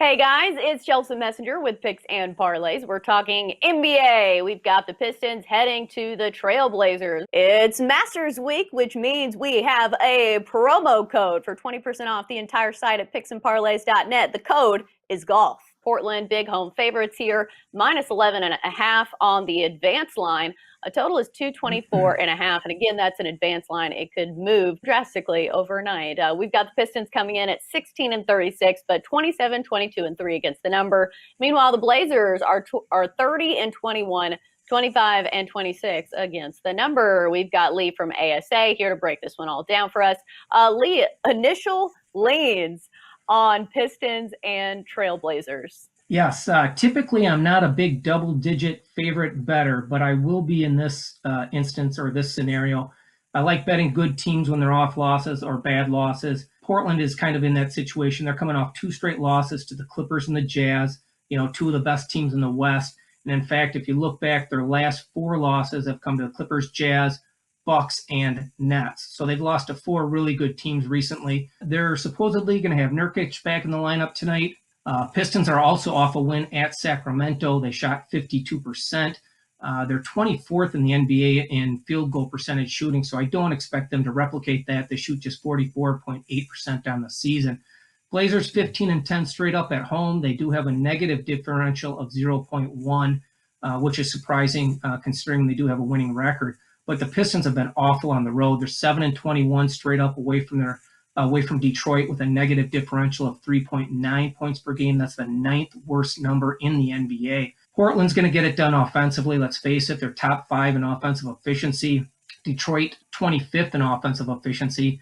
Hey guys, it's Chelsa Messenger with Picks and Parlays. We're talking NBA. We've got the Pistons heading to the Trailblazers. It's Masters Week, which means we have a promo code for 20% off the entire site at picksandparlays.net. The code is golf. Portland, big home favorites here, minus 11.5 on the advance line. A total is 224.5. And again, that's an advance line. It could move drastically overnight. We've got the Pistons coming in at 16-36, but 27-22-3 against the number. Meanwhile, the Blazers are 30-21. 25-26 against the number. We've got Lee from ASA here to break this one all down for us. Lee, initial leans on Pistons and Trailblazers. Yes, typically I'm not a big double-digit favorite bettor, but I will be in this instance or this scenario. I like betting good teams when they're off losses or bad losses. Portland is kind of in that situation. They're coming off 2 straight losses to the Clippers and the Jazz, 2 of the best teams in the West. And in fact, if you look back, their last 4 losses have come to the Clippers, Jazz, Bucks, and Nets. So they've lost to 4 really good teams recently. They're supposedly going to have Nurkic back in the lineup tonight. Pistons are also off a win at Sacramento. They shot 52%. They're 24th in the NBA in field goal percentage shooting, so I don't expect them to replicate that. They shoot just 44.8% on the season. Blazers 15-10 straight up at home. They do have a negative differential of 0.1, which is surprising considering they do have a winning record. But the Pistons have been awful on the road. They're 7-21 straight up away from Detroit with a negative differential of 3.9 points per game. That's the 9th worst number in the NBA. Portland's going to get it done offensively. Let's face it, they're top 5 in offensive efficiency. Detroit 25th in offensive efficiency.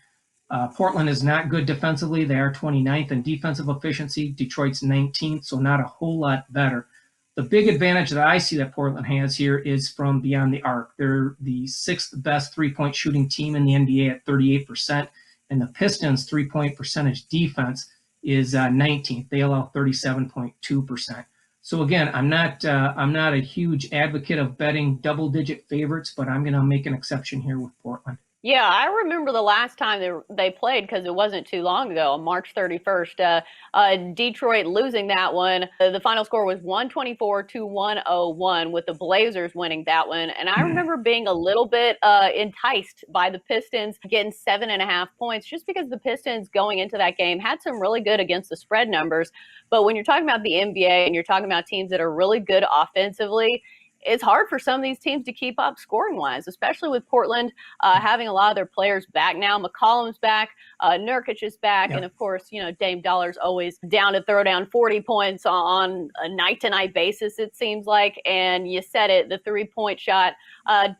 Portland is not good defensively. They are 29th in defensive efficiency. Detroit's 19th, so not a whole lot better. The big advantage that I see that Portland has here is from beyond the arc. They're the 6th best three-point shooting team in the NBA at 38%, and the Pistons' three-point percentage defense is 19th. They allow 37.2%. So again, I'm not a huge advocate of betting double-digit favorites, but I'm going to make an exception here with Portland. Yeah, I remember the last time they played because it wasn't too long ago, on March 31st. Detroit losing that one. The final score was 124-101 with the Blazers winning that one. And I remember being a little bit enticed by the Pistons getting 7.5 points just because the Pistons going into that game had some really good against the spread numbers. But when you're talking about the NBA and you're talking about teams that are really good offensively, it's hard for some of these teams to keep up scoring-wise, especially with Portland having a lot of their players back now. McCollum's back, Nurkic is back, and of course, Dame Dollar's always down to throw down 40 points on a night-to-night basis, it seems like. And you said it, the three-point shot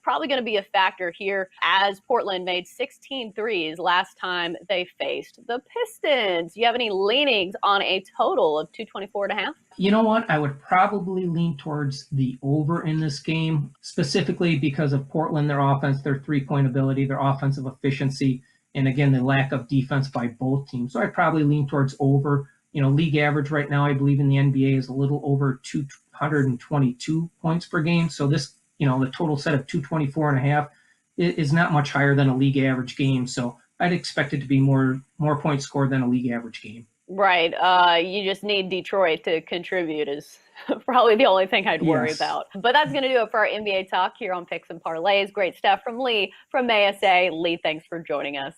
probably going to be a factor here as Portland made 16 threes last time they faced the Pistons. Do you have any leanings on a total of 224.5? You know what? I would probably lean towards the over in this game, specifically because of Portland, their offense, their three-point ability, their offensive efficiency, and again, the lack of defense by both teams. So I'd probably lean towards over. League average right now, I believe in the NBA is a little over 222 points per game. So this, the total set of 224.5 is not much higher than a league average game. So I'd expect it to be more points scored than a league average game. Right. You just need Detroit to contribute is probably the only thing I'd worry about. But that's going to do it for our NBA talk here on Picks and Parlays. Great stuff from Lee from ASA. Lee, thanks for joining us.